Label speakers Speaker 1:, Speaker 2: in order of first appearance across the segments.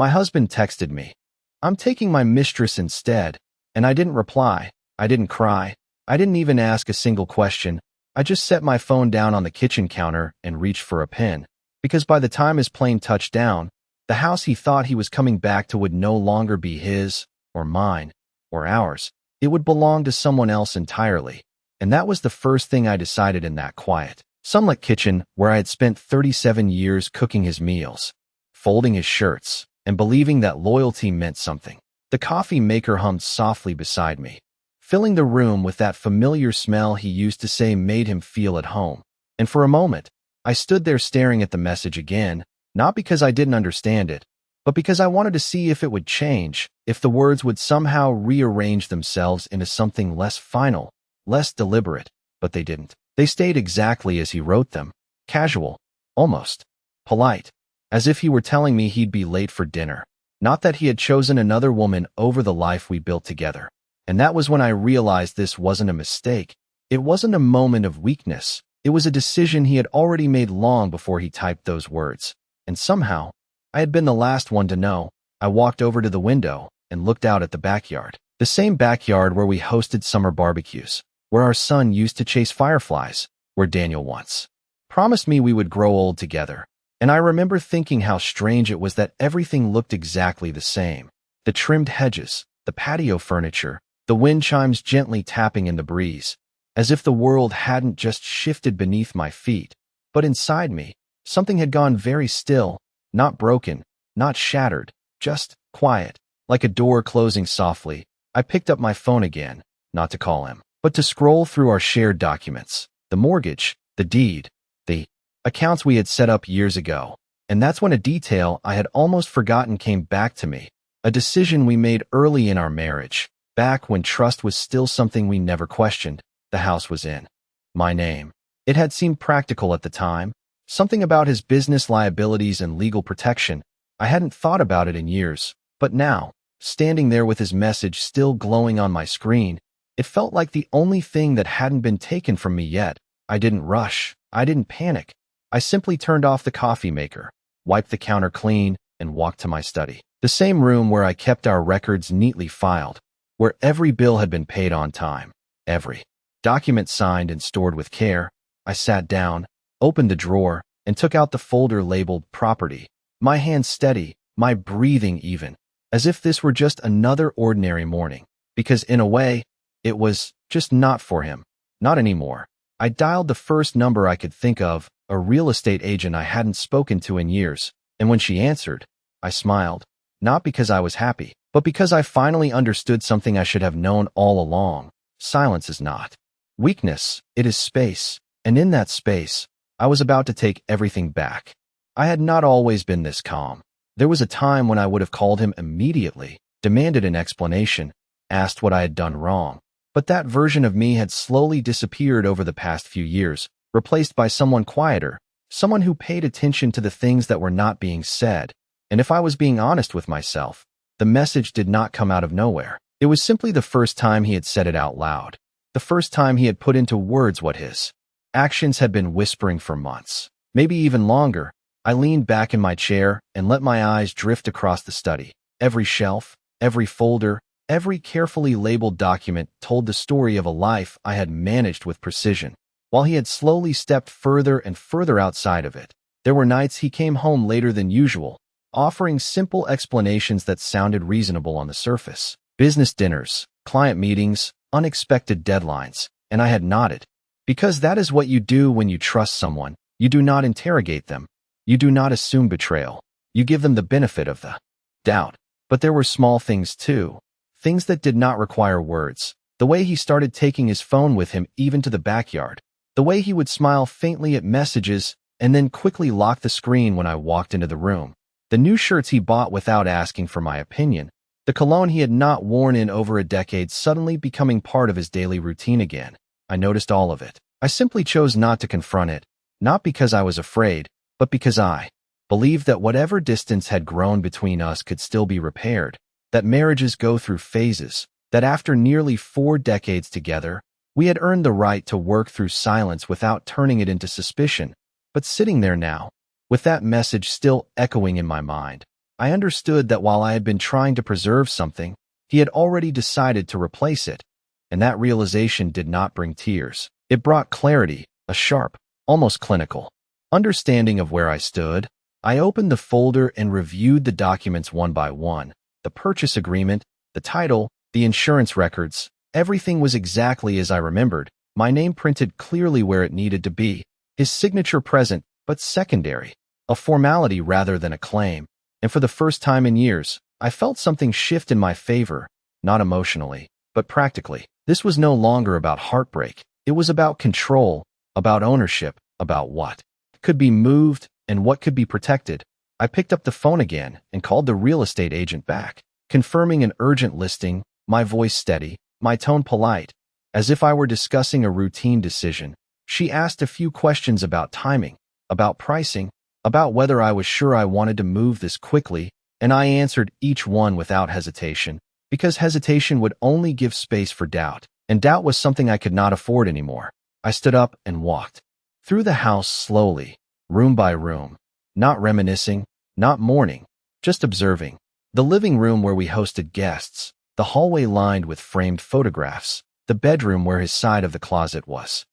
Speaker 1: My husband texted me, "I'm taking my mistress instead," and I didn't reply. I didn't cry. I didn't even ask a single question. I just set my phone down on the kitchen counter and reached for a pen, because by the time his plane touched down, the house he thought he was coming back to would no longer be his, or mine, or ours. It would belong to someone else entirely. And that was the first thing I decided in that quiet, sunlit kitchen where I had spent 37 years cooking his meals, folding his shirts, and believing that loyalty meant something. The coffee maker hummed softly beside me, filling the room with that familiar smell he used to say made him feel at home. And for a moment, I stood there staring at the message again, not because I didn't understand it, but because I wanted to see if it would change, if the words would somehow rearrange themselves into something less final, less deliberate. But they didn't. They stayed exactly as he wrote them, casual, almost polite, as if he were telling me he'd be late for dinner, not that he had chosen another woman over the life we built together. And that was when I realized this wasn't a mistake. It wasn't a moment of weakness. It was a decision he had already made long before he typed those words. And somehow, I had been the last one to know. I walked over to the window and looked out at the backyard. The same backyard where we hosted summer barbecues, where our son used to chase fireflies, where Daniel once promised me we would grow old together. And I remember thinking how strange it was that everything looked exactly the same. The trimmed hedges, the patio furniture, the wind chimes gently tapping in the breeze, as if the world hadn't just shifted beneath my feet, but inside me, something had gone very still, not broken, not shattered, just quiet, like a door closing softly. I picked up my phone again, not to call him, but to scroll through our shared documents, the mortgage, the deed, the accounts we had set up years ago. And that's when a detail I had almost forgotten came back to me, a decision we made early in our marriage, back when trust was still something we never questioned. The house was in my name. It had seemed practical at the time, something about his business liabilities and legal protection. I hadn't thought about it in years, but now, standing there with his message still glowing on my screen, it felt like the only thing that hadn't been taken from me yet. I didn't rush. I didn't panic. I simply turned off the coffee maker, wiped the counter clean, and walked to my study. The same room where I kept our records neatly filed, where every bill had been paid on time, every document signed and stored with care. I sat down, opened the drawer, and took out the folder labeled property, my hands steady, my breathing even, as if this were just another ordinary morning. Because in a way, it was just not for him. Not anymore. I dialed the first number I could think of, a real estate agent I hadn't spoken to in years, and when she answered, I smiled, not because I was happy, but because I finally understood something I should have known all along. Silence is not weakness, it is space, and in that space, I was about to take everything back. I had not always been this calm. There was a time when I would have called him immediately, demanded an explanation, asked what I had done wrong. But that version of me had slowly disappeared over the past few years, replaced by someone quieter, someone who paid attention to the things that were not being said. And if I was being honest with myself, the message did not come out of nowhere. It was simply the first time he had said it out loud, the first time he had put into words what his actions had been whispering for months, maybe even longer. I leaned back in my chair and let my eyes drift across the study. Every shelf, every folder, every carefully labeled document told the story of a life I had managed with precision, while he had slowly stepped further and further outside of it. There were nights he came home later than usual, offering simple explanations that sounded reasonable on the surface. Business dinners, client meetings, unexpected deadlines, and I had nodded. Because that is what you do when you trust someone. You do not interrogate them. You do not assume betrayal. You give them the benefit of the doubt. But there were small things too. Things that did not require words. The way he started taking his phone with him even to the backyard. The way he would smile faintly at messages and then quickly lock the screen when I walked into the room. The new shirts he bought without asking for my opinion. The cologne he had not worn in over a decade suddenly becoming part of his daily routine again. I noticed all of it. I simply chose not to confront it, not because I was afraid, but because I believed that whatever distance had grown between us could still be repaired, that marriages go through phases, that after nearly 4 decades together, we had earned the right to work through silence without turning it into suspicion. But sitting there now, with that message still echoing in my mind, I understood that while I had been trying to preserve something, he had already decided to replace it, and that realization did not bring tears. It brought clarity, a sharp, almost clinical understanding of where I stood. I opened the folder and reviewed the documents one by one. The purchase agreement, the title, the insurance records, everything was exactly as I remembered. My name printed clearly where it needed to be, his signature present, but secondary, a formality rather than a claim. And for the first time in years, I felt something shift in my favor, not emotionally, but practically. This was no longer about heartbreak. It was about control, about ownership, about what could be moved and what could be protected. I picked up the phone again and called the real estate agent back, confirming an urgent listing, my voice steady, my tone polite, as if I were discussing a routine decision. She asked a few questions about timing, about pricing, about whether I was sure I wanted to move this quickly, and I answered each one without hesitation, because hesitation would only give space for doubt, and doubt was something I could not afford anymore. I stood up and walked through the house slowly, room by room, not reminiscing, not mourning, just observing. The living room where we hosted guests, the hallway lined with framed photographs, the bedroom where his side of the closet was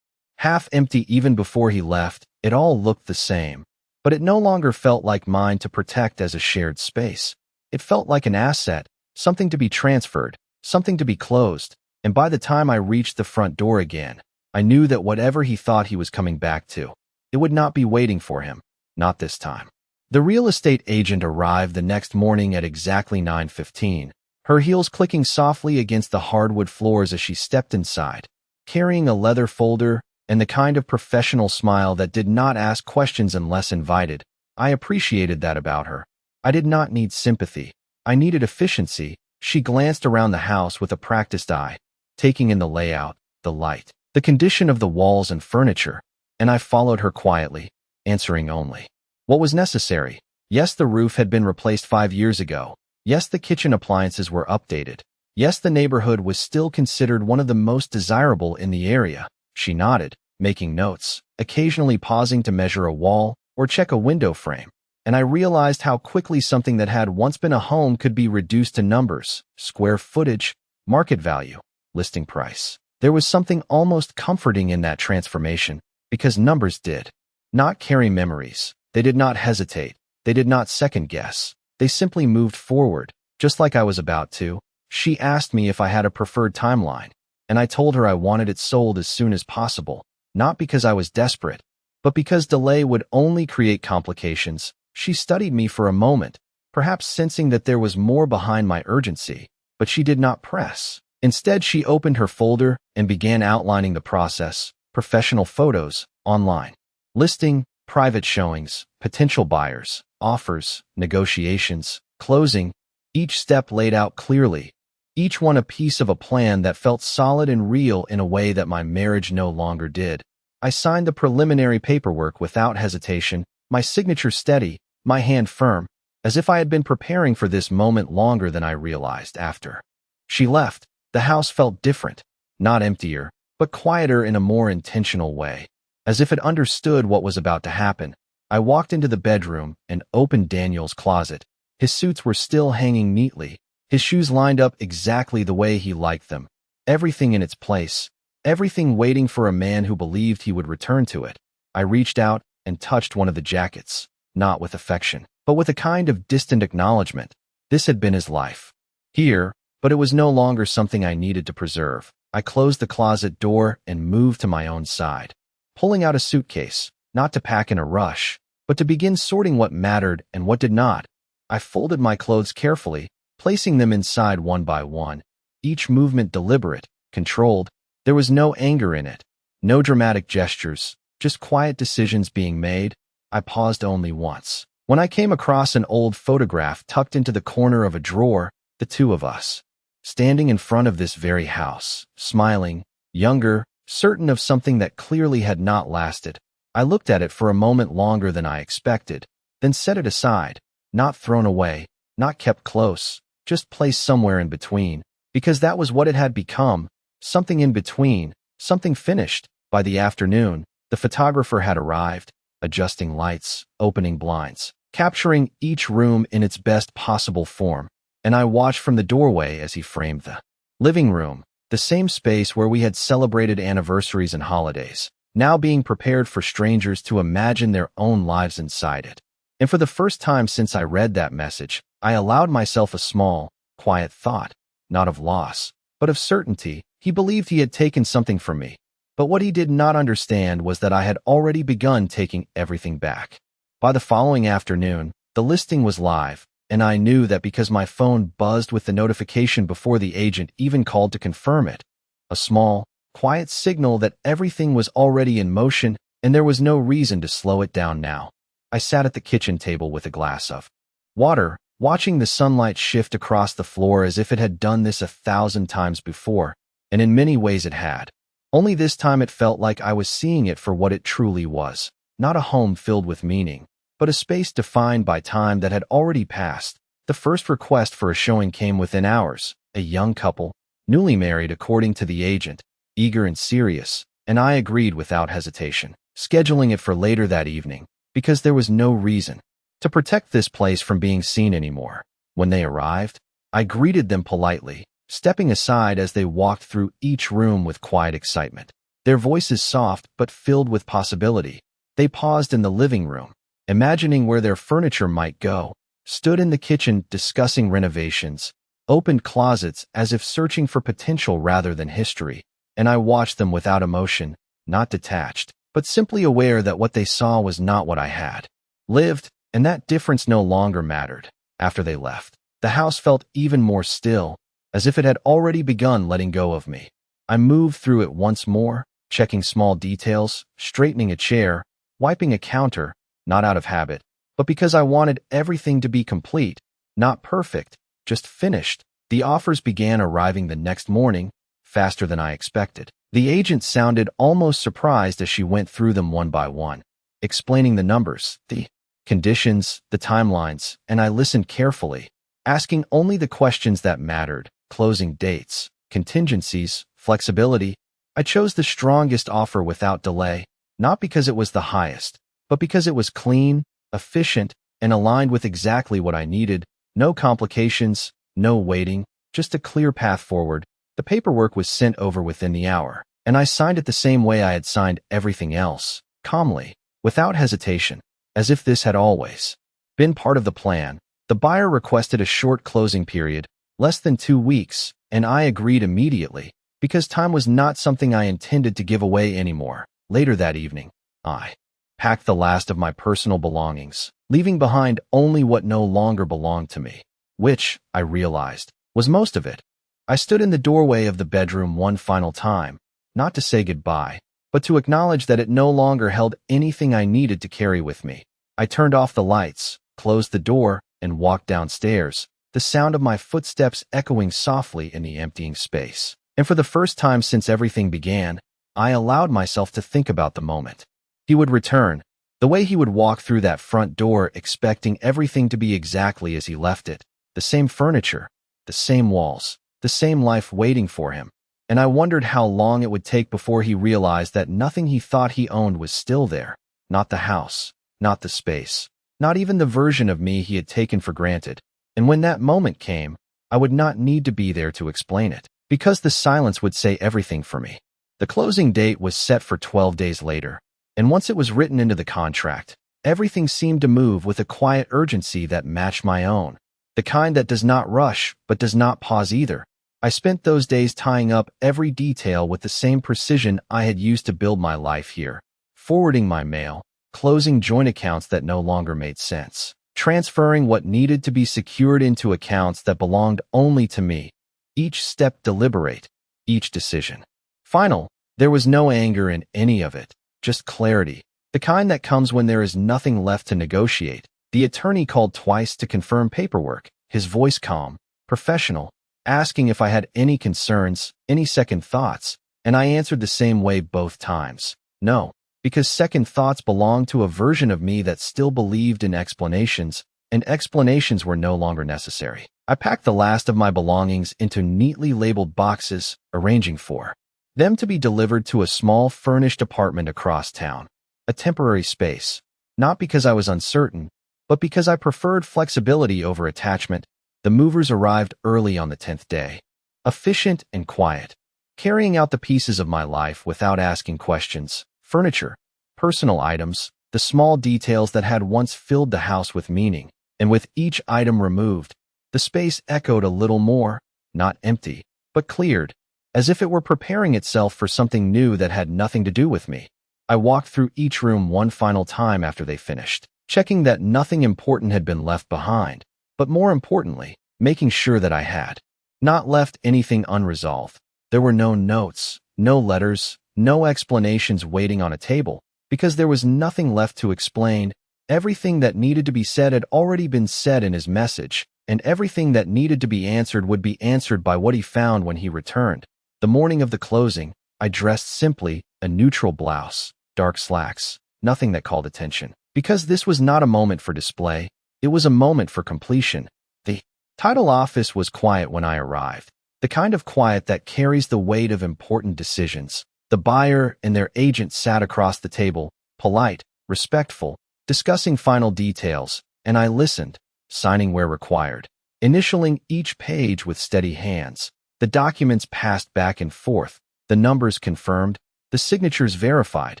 Speaker 1: half empty even before he left. It all looked the same, but it no longer felt like mine to protect as a shared space. It felt like an asset, something to be transferred, something to be closed, and by the time I reached the front door again, I knew that whatever he thought he was coming back to, it would not be waiting for him, not this time. The real estate agent arrived the next morning at exactly 9:15, her heels clicking softly against the hardwood floors as she stepped inside, carrying a leather folder and the kind of professional smile that did not ask questions unless invited. I appreciated that about her. I did not need sympathy. I needed efficiency. She glanced around the house with a practiced eye, taking in the layout, the light, the condition of the walls and furniture, and I followed her quietly, answering only what was necessary. Yes, the roof had been replaced 5 years ago. Yes, the kitchen appliances were updated. Yes, the neighborhood was still considered one of the most desirable in the area. She nodded, making notes, occasionally pausing to measure a wall or check a window frame. And I realized how quickly something that had once been a home could be reduced to numbers, square footage, market value, listing price. There was something almost comforting in that transformation, because numbers did not carry memories. They did not hesitate. They did not second guess. They simply moved forward, just like I was about to. She asked me if I had a preferred timeline, and I told her I wanted it sold as soon as possible, not because I was desperate, but because delay would only create complications. She studied me for a moment, perhaps sensing that there was more behind my urgency, but she did not press. Instead, she opened her folder and began outlining the process: professional photos, online listing, private showings, potential buyers, offers, negotiations, closing, each step laid out clearly, each one a piece of a plan that felt solid and real in a way that my marriage no longer did. I signed the preliminary paperwork without hesitation, my signature steady, my hand firm, as if I had been preparing for this moment longer than I realized after she left. The house felt different, not emptier, but quieter in a more intentional way, as if it understood what was about to happen. I walked into the bedroom and opened Daniel's closet. His suits were still hanging neatly, his shoes lined up exactly the way he liked them, everything in its place, everything waiting for a man who believed he would return to it. I reached out and touched one of the jackets, not with affection, but with a kind of distant acknowledgement. This had been his life here, but it was no longer something I needed to preserve. I closed the closet door and moved to my own side, pulling out a suitcase, not to pack in a rush, but to begin sorting what mattered and what did not. I folded my clothes carefully, placing them inside one by one, each movement deliberate, controlled. There was no anger in it, no dramatic gestures, just quiet decisions being made. I paused only once, when I came across an old photograph tucked into the corner of a drawer, the two of us, standing in front of this very house, smiling, younger, certain of something that clearly had not lasted. I looked at it for a moment longer than I expected, then set it aside, not thrown away, not kept close, just placed somewhere in between, because that was what it had become, something in between, something finished. By the afternoon, the photographer had arrived, adjusting lights, opening blinds, capturing each room in its best possible form, and I watched from the doorway as he framed the living room, the same space where we had celebrated anniversaries and holidays, now being prepared for strangers to imagine their own lives inside it. And for the first time since I read that message, I allowed myself a small, quiet thought, not of loss, but of certainty. He believed he had taken something from me, but what he did not understand was that I had already begun taking everything back. By the following afternoon, the listing was live, and I knew that because my phone buzzed with the notification before the agent even called to confirm it. A small, quiet signal that everything was already in motion and there was no reason to slow it down now. I sat at the kitchen table with a glass of water, watching the sunlight shift across the floor as if it had done this 1,000 times before, and in many ways it had. Only this time it felt like I was seeing it for what it truly was, not a home filled with meaning, but a space defined by time that had already passed. The first request for a showing came within hours, a young couple, newly married according to the agent, eager and serious, and I agreed without hesitation, scheduling it for later that evening, because there was no reason to protect this place from being seen anymore. When they arrived, I greeted them politely, stepping aside as they walked through each room with quiet excitement, their voices soft but filled with possibility. They paused in the living room, imagining where their furniture might go, stood in the kitchen discussing renovations, opened closets as if searching for potential rather than history, and I watched them without emotion, not detached, but simply aware that what they saw was not what I had lived, and that difference no longer mattered. After they left, the house felt even more still, as if it had already begun letting go of me. I moved through it once more, checking small details, straightening a chair, wiping a counter, not out of habit, but because I wanted everything to be complete, not perfect, just finished. The offers began arriving the next morning, faster than I expected. The agent sounded almost surprised as she went through them one by one, explaining the numbers, the conditions, the timelines, and I listened carefully, asking only the questions that mattered: closing dates, contingencies, flexibility. I chose the strongest offer without delay, not because it was the highest, but because it was clean, efficient, and aligned with exactly what I needed. No complications, no waiting, just a clear path forward. The paperwork was sent over within the hour, and I signed it the same way I had signed everything else, calmly, without hesitation, as if this had always been part of the plan. The buyer requested a short closing period, less than 2 weeks, and I agreed immediately, because time was not something I intended to give away anymore. Later that evening, I packed the last of my personal belongings, leaving behind only what no longer belonged to me, which, I realized, was most of it. I stood in the doorway of the bedroom one final time, not to say goodbye, but to acknowledge that it no longer held anything I needed to carry with me. I turned off the lights, closed the door, and walked downstairs, the sound of my footsteps echoing softly in the emptying space. And for the first time since everything began, I allowed myself to think about the moment he would return, the way he would walk through that front door expecting everything to be exactly as he left it, the same furniture, the same walls, the same life waiting for him. And I wondered how long it would take before he realized that nothing he thought he owned was still there, not the house, not the space, not even the version of me he had taken for granted. And when that moment came, I would not need to be there to explain it, because the silence would say everything for me. The closing date was set for 12 days later, and once it was written into the contract, everything seemed to move with a quiet urgency that matched my own, the kind that does not rush but does not pause either. I spent those days tying up every detail with the same precision I had used to build my life here, forwarding my mail, closing joint accounts that no longer made sense, transferring what needed to be secured into accounts that belonged only to me, each step deliberate, each decision final. There was no anger in any of it, just clarity, the kind that comes when there is nothing left to negotiate. The attorney called twice to confirm paperwork, his voice calm, professional, asking if I had any concerns, any second thoughts, and I answered the same way both times. No, because second thoughts belonged to a version of me that still believed in explanations, and explanations were no longer necessary. I packed the last of my belongings into neatly labeled boxes, arranging for them to be delivered to a small furnished apartment across town, a temporary space, not because I was uncertain, But because I preferred flexibility over attachment, the movers arrived early on the 10th day. Efficient and quiet, carrying out the pieces of my life without asking questions. Furniture, personal items, the small details that had once filled the house with meaning. And with each item removed, the space echoed a little more, not empty, but cleared, as if it were preparing itself for something new that had nothing to do with me. I walked through each room one final time after they finished, checking that nothing important had been left behind, but more importantly, making sure that I had not left anything unresolved. There were no notes, no letters, no explanations waiting on a table, because there was nothing left to explain. Everything that needed to be said had already been said in his message, and everything that needed to be answered would be answered by what he found when he returned. The morning of the closing, I dressed simply, a neutral blouse, dark slacks, nothing that called attention. Because this was not a moment for display, it was a moment for completion. The title office was quiet when I arrived, the kind of quiet that carries the weight of important decisions. The buyer and their agent sat across the table, polite, respectful, discussing final details, and I listened, signing where required, initialing each page with steady hands. The documents passed back and forth, the numbers confirmed, the signatures verified,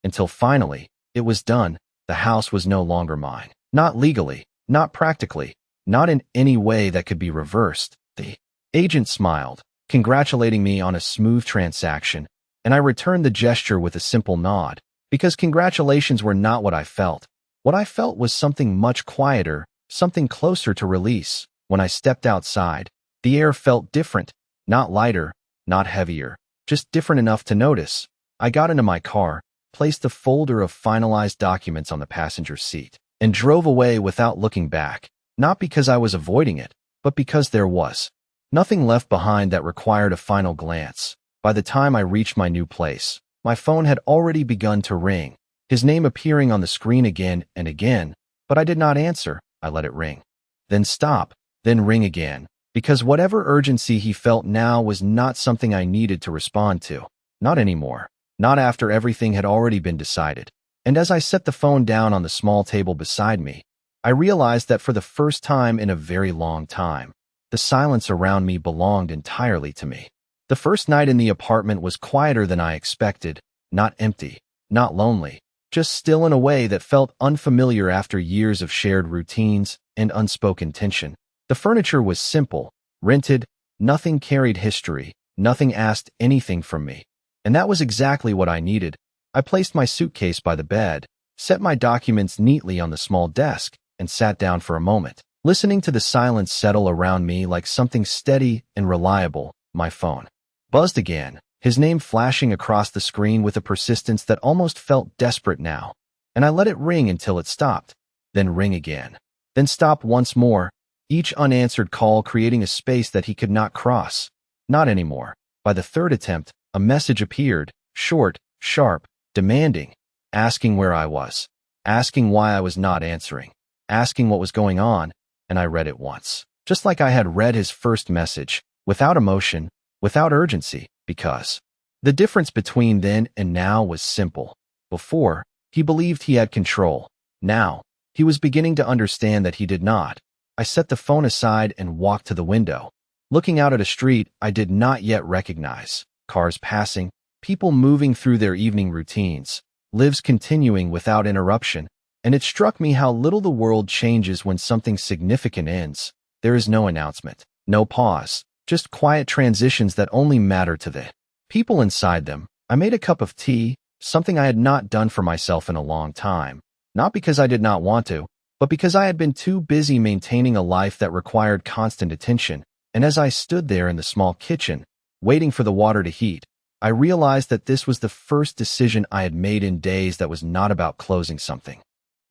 Speaker 1: until finally, it was done. The house was no longer mine. Not legally, not practically, not in any way that could be reversed. The agent smiled, congratulating me on a smooth transaction, and I returned the gesture with a simple nod, because congratulations were not what I felt. What I felt was something much quieter, something closer to release. When I stepped outside, the air felt different, not lighter, not heavier, just different enough to notice. I got into my car, placed the folder of finalized documents on the passenger seat, and drove away without looking back, not because I was avoiding it, but because there was nothing left behind that required a final glance. By the time I reached my new place, my phone had already begun to ring, his name appearing on the screen again and again, but I did not answer. I let it ring, then stop, then ring again, because whatever urgency he felt now was not something I needed to respond to. Not anymore. Not after everything had already been decided. And as I set the phone down on the small table beside me, I realized that for the first time in a very long time, the silence around me belonged entirely to me. The first night in the apartment was quieter than I expected, not empty, not lonely, just still in a way that felt unfamiliar after years of shared routines and unspoken tension. The furniture was simple, rented, nothing carried history, nothing asked anything from me. And that was exactly what I needed. I placed my suitcase by the bed, set my documents neatly on the small desk, and sat down for a moment, listening to the silence settle around me like something steady and reliable. My phone buzzed again, his name flashing across the screen with a persistence that almost felt desperate now. And I let it ring until it stopped, then ring again, then stop once more, each unanswered call creating a space that he could not cross. Not anymore. By the third attempt, a message appeared, short, sharp, demanding, asking where I was, asking why I was not answering, asking what was going on, and I read it once. Just like I had read his first message, without emotion, without urgency, because the difference between then and now was simple. Before, he believed he had control. Now, he was beginning to understand that he did not. I set the phone aside and walked to the window, looking out at a street I did not yet recognize. Cars passing, people moving through their evening routines, lives continuing without interruption, and it struck me how little the world changes when something significant ends. There is no announcement, no pause, just quiet transitions that only matter to the people inside them. I made a cup of tea, something I had not done for myself in a long time, not because I did not want to, but because I had been too busy maintaining a life that required constant attention. And as I stood there in the small kitchen, waiting for the water to heat, I realized that this was the first decision I had made in days that was not about closing something,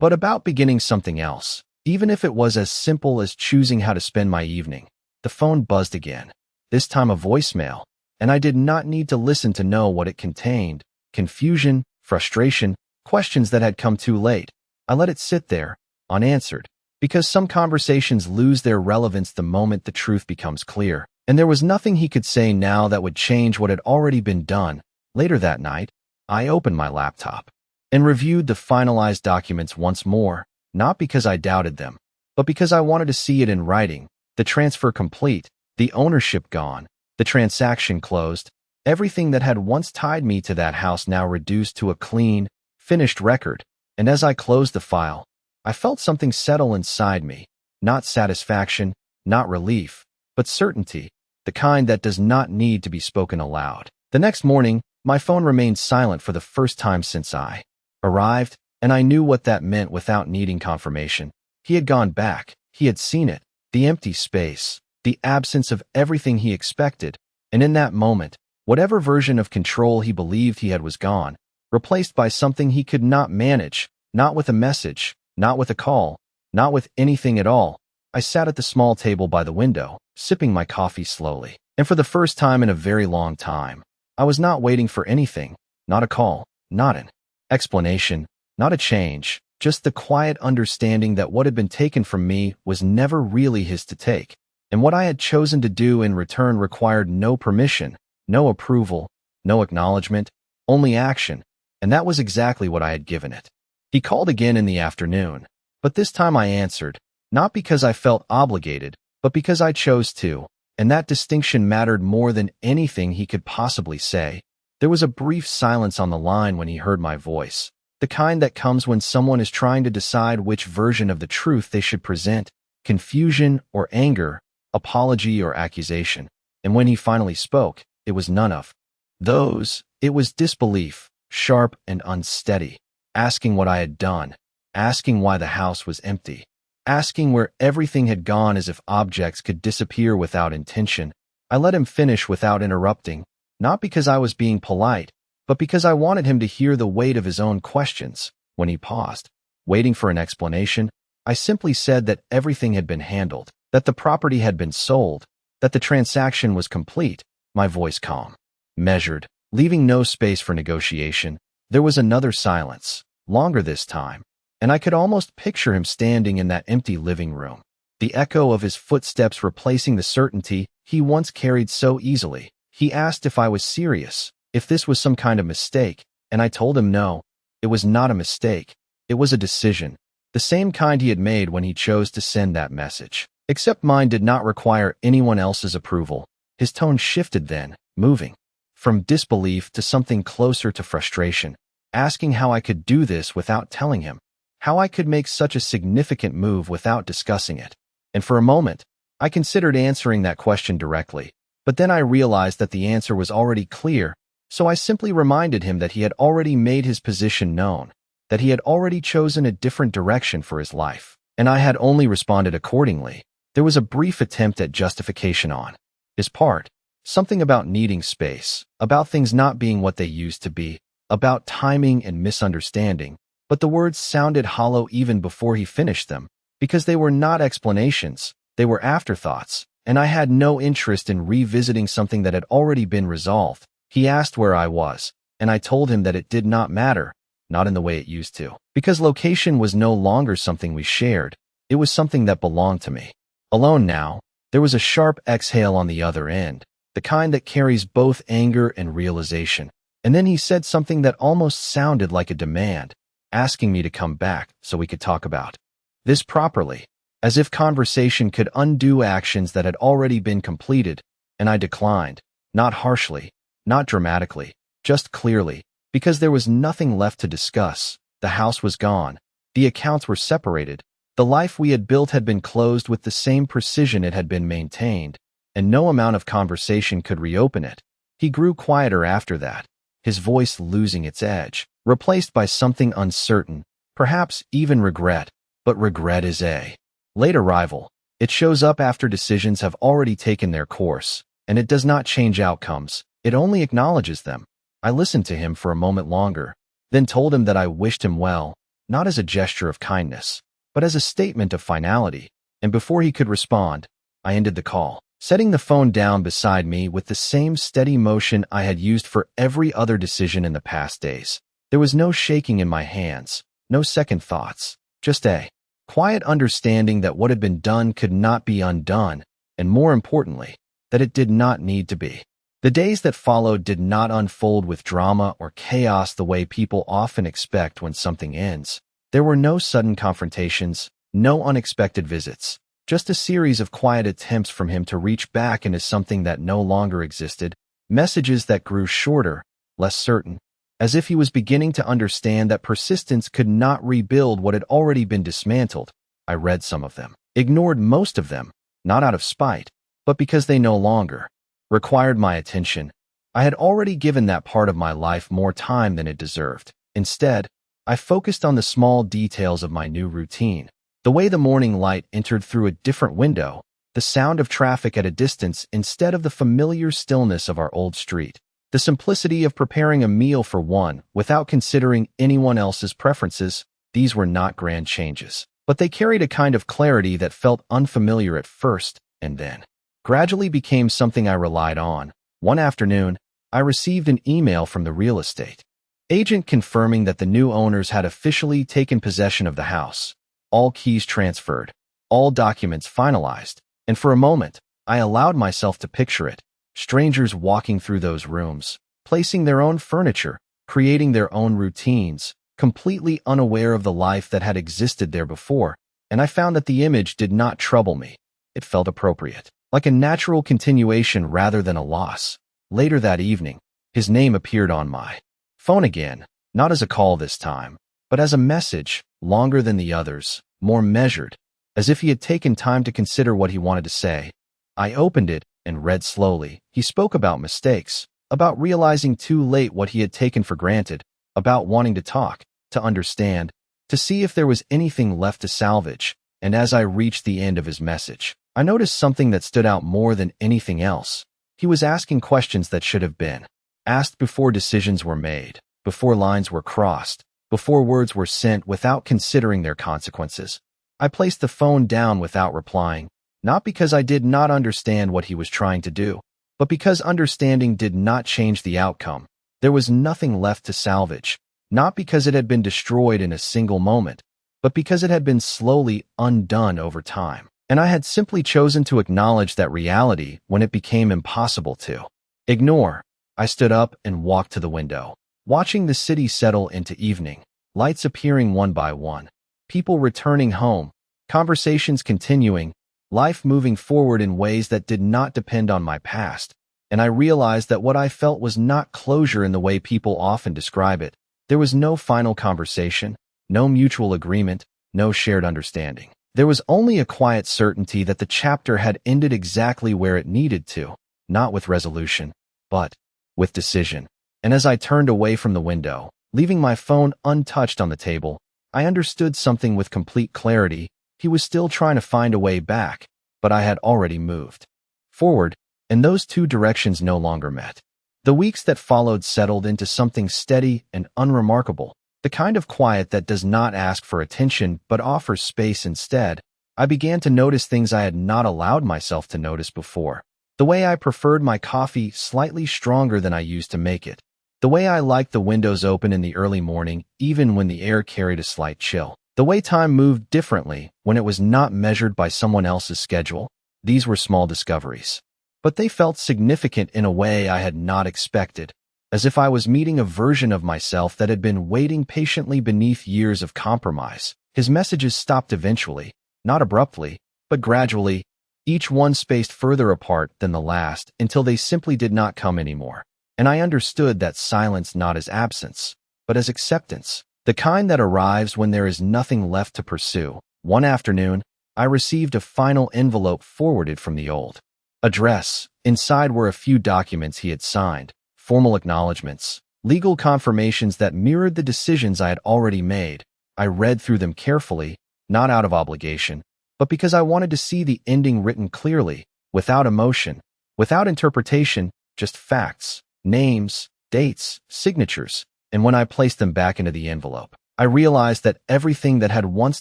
Speaker 1: but about beginning something else, even if it was as simple as choosing how to spend my evening. The phone buzzed again, this time a voicemail, and I did not need to listen to know what it contained. Confusion, frustration, questions that had come too late. I let it sit there, unanswered, because some conversations lose their relevance the moment the truth becomes clear. And there was nothing he could say now that would change what had already been done. Later that night, I opened my laptop and reviewed the finalized documents once more. not because I doubted them, but because I wanted to see it in writing, the transfer complete, the ownership gone, the transaction closed, everything that had once tied me to that house now reduced to a clean, finished record. And as I closed the file, I felt something settle inside me, not satisfaction, not relief, but certainty, the kind that does not need to be spoken aloud. The next morning, my phone remained silent for the first time since I arrived, and I knew what that meant without needing confirmation. He had gone back. He had seen it, the empty space, the absence of everything he expected, and in that moment, whatever version of control he believed he had was gone, replaced by something he could not manage, not with a message, not with a call, not with anything at all. I sat at the small table by the window, sipping my coffee slowly. And for the first time in a very long time, I was not waiting for anything, not a call, not an explanation, not a change, just the quiet understanding that what had been taken from me was never really his to take, and what I had chosen to do in return required no permission, no approval, no acknowledgement, only action, and that was exactly what I had given it. He called again in the afternoon, but this time I answered, not because I felt obligated, but because I chose to, and that distinction mattered more than anything he could possibly say. There was a brief silence on the line when he heard my voice, the kind that comes when someone is trying to decide which version of the truth they should present, confusion or anger, apology or accusation. And when he finally spoke, it was none of those. It was disbelief, sharp and unsteady, asking what I had done, asking why the house was empty, asking where everything had gone as if objects could disappear without intention. I let him finish without interrupting, not because I was being polite, but because I wanted him to hear the weight of his own questions. When he paused, waiting for an explanation, I simply said that everything had been handled, that the property had been sold, that the transaction was complete, my voice calm, measured, leaving no space for negotiation. There was another silence, longer this time, and I could almost picture him standing in that empty living room, the echo of his footsteps replacing the certainty he once carried so easily. He asked if I was serious, if this was some kind of mistake, and I told him no, it was not a mistake. It was a decision, the same kind he had made when he chose to send that message. Except mine did not require anyone else's approval. His tone shifted then, moving from disbelief to something closer to frustration, asking how I could do this without telling him, how I could make such a significant move without discussing it. And for a moment, I considered answering that question directly, but then I realized that the answer was already clear, so I simply reminded him that he had already made his position known, that he had already chosen a different direction for his life, and I had only responded accordingly. There was a brief attempt at justification on his part, something about needing space, about things not being what they used to be, about timing and misunderstanding, but the words sounded hollow even before he finished them, because they were not explanations, they were afterthoughts, and I had no interest in revisiting something that had already been resolved. He asked where I was, and I told him that it did not matter, not in the way it used to, because location was no longer something we shared, it was something that belonged to me. Alone now, there was a sharp exhale on the other end, the kind that carries both anger and realization. And then he said something that almost sounded like a demand, asking me to come back so we could talk about this properly, as if conversation could undo actions that had already been completed, and I declined, not harshly, not dramatically, just clearly, because there was nothing left to discuss. The house was gone, the accounts were separated, the life we had built had been closed with the same precision it had been maintained, and no amount of conversation could reopen it. He grew quieter after that, his voice losing its edge, replaced by something uncertain, perhaps even regret, but regret is a late arrival. It shows up after decisions have already taken their course, and it does not change outcomes, it only acknowledges them. I listened to him for a moment longer, then told him that I wished him well, not as a gesture of kindness, but as a statement of finality, and before he could respond, I ended the call, setting the phone down beside me with the same steady motion I had used for every other decision in the past days. There was no shaking in my hands, no second thoughts, just a quiet understanding that what had been done could not be undone, and more importantly, that it did not need to be. The days that followed did not unfold with drama or chaos the way people often expect when something ends. There were no sudden confrontations, no unexpected visits, just a series of quiet attempts from him to reach back into something that no longer existed, messages that grew shorter, less certain, as if he was beginning to understand that persistence could not rebuild what had already been dismantled. I read some of them, ignored most of them, not out of spite, but because they no longer required my attention. I had already given that part of my life more time than it deserved. Instead, I focused on the small details of my new routine. The way the morning light entered through a different window, the sound of traffic at a distance instead of the familiar stillness of our old street, the simplicity of preparing a meal for one without considering anyone else's preferences. These were not grand changes, but they carried a kind of clarity that felt unfamiliar at first and then gradually became something I relied on. One afternoon, I received an email from the real estate agent confirming that the new owners had officially taken possession of the house. All keys transferred, all documents finalized, and for a moment, I allowed myself to picture it. Strangers walking through those rooms, placing their own furniture, creating their own routines, completely unaware of the life that had existed there before, and I found that the image did not trouble me. It felt appropriate, like a natural continuation rather than a loss. Later that evening, his name appeared on my phone again, not as a call this time, but as a message, longer than the others, more measured, as if he had taken time to consider what he wanted to say. I opened it and read slowly. He spoke about mistakes, about realizing too late what he had taken for granted, about wanting to talk, to understand, to see if there was anything left to salvage. And as I reached the end of his message, I noticed something that stood out more than anything else. He was asking questions that should have been asked before decisions were made, before lines were crossed, before words were sent without considering their consequences. I placed the phone down without replying, not because I did not understand what he was trying to do, but because understanding did not change the outcome. There was nothing left to salvage, not because it had been destroyed in a single moment, but because it had been slowly undone over time. And I had simply chosen to acknowledge that reality when it became impossible to ignore. I stood up and walked to the window, watching the city settle into evening, lights appearing one by one, people returning home, conversations continuing, life moving forward in ways that did not depend on my past. And I realized that what I felt was not closure in the way people often describe it. There was no final conversation, no mutual agreement, no shared understanding. There was only a quiet certainty that the chapter had ended exactly where it needed to, not with resolution, but with decision. And as I turned away from the window, leaving my phone untouched on the table, I understood something with complete clarity. He was still trying to find a way back, but I had already moved forward, and those two directions no longer met. The weeks that followed settled into something steady and unremarkable, the kind of quiet that does not ask for attention but offers space instead. I began to notice things I had not allowed myself to notice before. The way I preferred my coffee slightly stronger than I used to make it. The way I liked the windows open in the early morning, even when the air carried a slight chill. The way time moved differently when it was not measured by someone else's schedule. These were small discoveries, but they felt significant in a way I had not expected, as if I was meeting a version of myself that had been waiting patiently beneath years of compromise. His messages stopped eventually, not abruptly, but gradually, each one spaced further apart than the last until they simply did not come anymore. And I understood that silence not as absence, but as acceptance, the kind that arrives when there is nothing left to pursue. One afternoon, I received a final envelope forwarded from the old address. Inside were a few documents he had signed, formal acknowledgments, legal confirmations that mirrored the decisions I had already made. I read through them carefully, not out of obligation, but because I wanted to see the ending written clearly, without emotion, without interpretation, just facts, names, dates, signatures. And when I placed them back into the envelope, I realized that everything that had once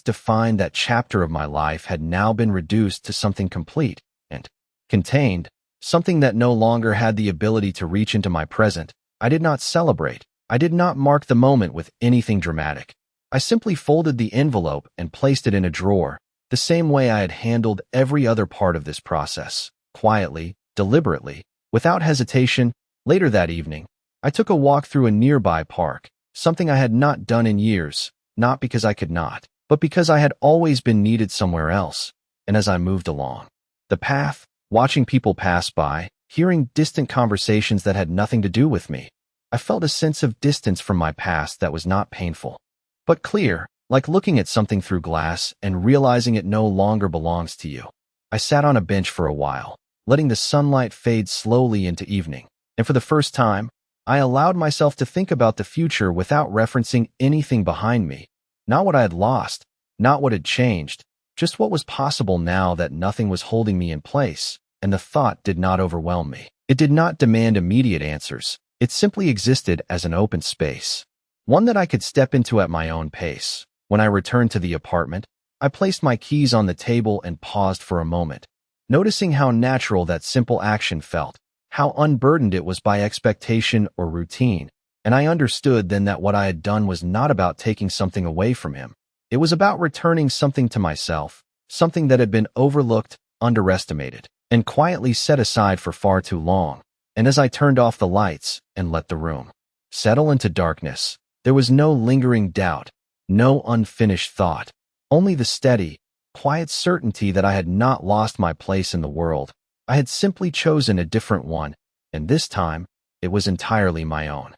Speaker 1: defined that chapter of my life had now been reduced to something complete and contained, something that no longer had the ability to reach into my present. I did not celebrate. I did not mark the moment with anything dramatic. I simply folded the envelope and placed it in a drawer, the same way I had handled every other part of this process, quietly, deliberately, without hesitation. Later that evening, I took a walk through a nearby park, something I had not done in years. not because I could not, but because I had always been needed somewhere else. And as I moved along the path, watching people pass by, hearing distant conversations that had nothing to do with me, I felt a sense of distance from my past that was not painful, but clear, like looking at something through glass and realizing it no longer belongs to you. I sat on a bench for a while, letting the sunlight fade slowly into evening, and for the first time, I allowed myself to think about the future without referencing anything behind me. Not what I had lost, not what had changed, just what was possible now that nothing was holding me in place, and the thought did not overwhelm me. It did not demand immediate answers. It simply existed as an open space, one that I could step into at my own pace. When I returned to the apartment, I placed my keys on the table and paused for a moment, noticing how natural that simple action felt, how unburdened it was by expectation or routine, and I understood then that what I had done was not about taking something away from him. It was about returning something to myself, something that had been overlooked, underestimated, and quietly set aside for far too long. And as I turned off the lights and let the room settle into darkness, there was no lingering doubt, no unfinished thought, only the steady, quiet certainty that I had not lost my place in the world. I had simply chosen a different one, and this time, it was entirely my own.